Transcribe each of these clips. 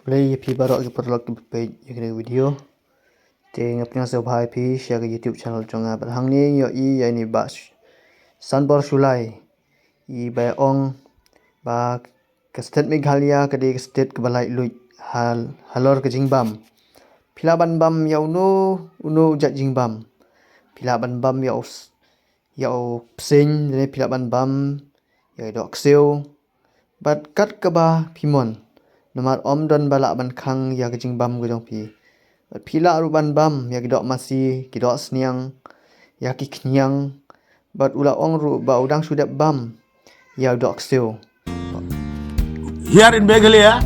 Play pi barok ke perlok ke page ke video. Ting apnya se bhai pi share ke YouTube channel chonga bar hang ni yo I ya ni ba sanbor shullai I ba ong ba ke state Meghalaya ke di state ke balai lui halor ke jingbam. Pila ban bam ya uno jat jingbam. Pila ban bam ya bsein ni pila ban bam ya dok seo. Bat kat ke ba pimon. Nomor dan balak ban khang ya kejing bam gojong pi. Pila ruban bam ya gidok masi, gidok sniang, ya ki knyang. Bat ula ong ru ba udang sudah bam ya dok seo. Here in Meghalaya,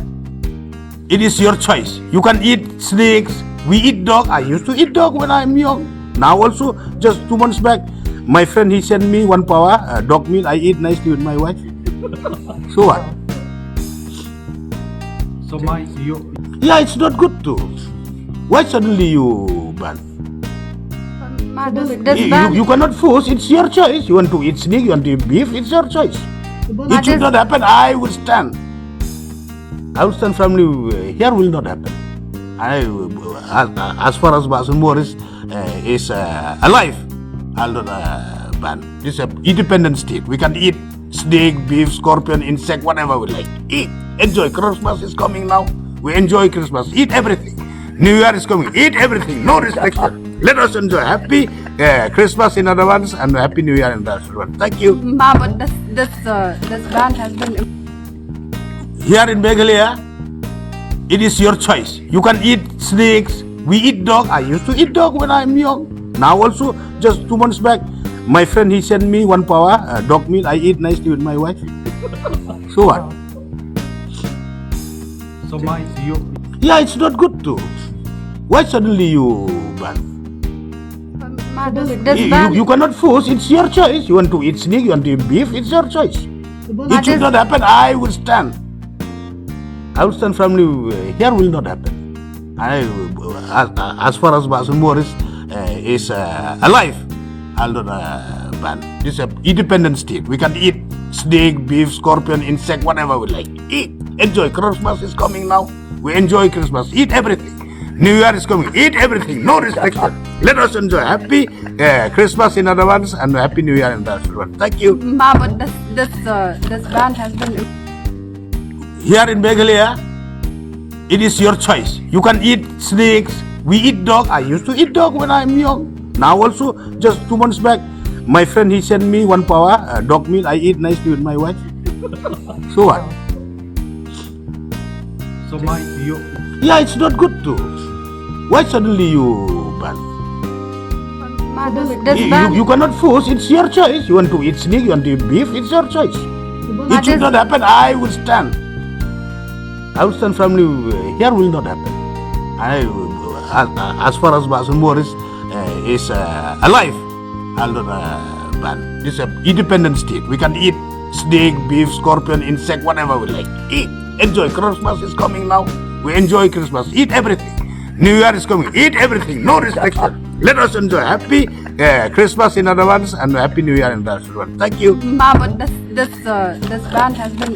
it is your choice. You can eat snakes. We eat dog. I used to eat dog when I'm young. Now also, just 2 months back, my friend he sent me 1 power dog meat. I eat nicely with my wife. So what? So you. Yeah, it's not good too. Why suddenly you ban? You cannot force. It's your choice. You want to eat snake, you want to eat beef. It's your choice. It should not happen. I will stand. I will stand firmly. Here will not happen. As far as sanbor is alive, I'll not ban. This is an independent state. We can eat snake, beef, scorpion, insect, whatever we like. Eat. Enjoy. Christmas is coming now. We enjoy Christmas. Eat everything. New Year is coming. Eat everything. No restriction. Let us enjoy. Happy Christmas in advance and Happy New Year in advance. Thank you. Ma, but this ban has been. Here in Meghalaya, it is your choice. You can eat snakes. We eat dog. I used to eat dog when I'm young. Now also, just 2 months back, my friend he sent me 1 power dog meat. I eat nicely with my wife. So what? So you. Yeah, it's not good too. Why suddenly you ban? You cannot force. It's your choice. You want to eat snake, you want to eat beef. It's your choice. It should not happen. I will stand. I will stand firmly. Here will not happen. As far as sanbor is alive, I'll not ban. This is an independent state. We can eat snake, beef, scorpion, insect, whatever we like. Eat. Enjoy. Christmas is coming now. We enjoy Christmas. Eat everything. New Year is coming. Eat everything. No restriction. Let us enjoy. Happy Christmas in advance and Happy New Year in advance. Thank you. Ma, but this ban has been. Here in Meghalaya, it is your choice. You can eat snakes. We eat dog. I used to eat dog when I'm young. Now also, just 2 months back, my friend he sent me 1 power dog meat. I eat nicely with my wife. So what? So you. Yeah, it's not good too. Why suddenly you ban? You cannot force. It's your choice. You want to eat snake, you want to eat beef. It's your choice. It should not happen. I will stand. I will stand firmly. Here will not happen. As far as sanbor is alive, I'll not ban. This is an independent state. We can eat snake, beef, scorpion, insect, whatever we like. Eat. Enjoy. Christmas is coming now. We enjoy Christmas. Eat everything. New Year is coming. Eat everything. No restriction. Let us enjoy. Happy Christmas in advance and Happy New Year in advance. Thank you. Ma, but this ban has been.